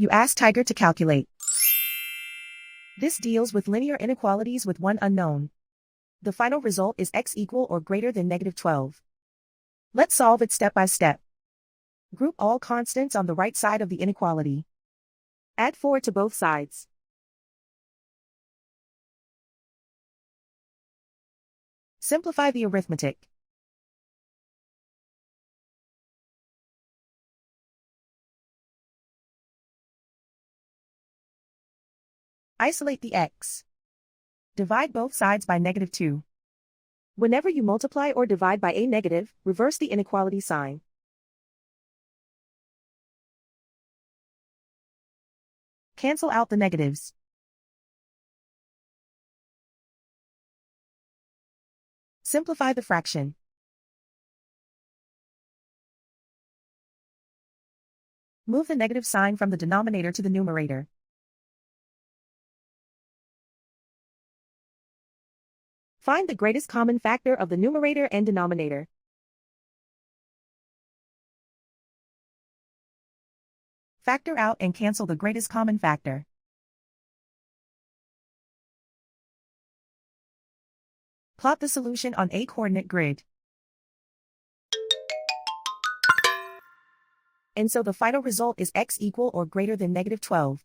You ask Tiger to calculate. This deals with linear inequalities with one unknown. The final result is x equal or greater than -12. Let's solve it step by step. Group all constants on the right side of the inequality. Add 4 to both sides. Simplify the arithmetic. Isolate the x. Divide both sides by -2. Whenever you multiply or divide by a negative, reverse the inequality sign. Cancel out the negatives. Simplify the fraction. Move the negative sign from the denominator to the numerator. Find the greatest common factor of the numerator and denominator. Factor out and cancel the greatest common factor. Plot the solution on a coordinate grid. And so the final result is x equal or greater than -12.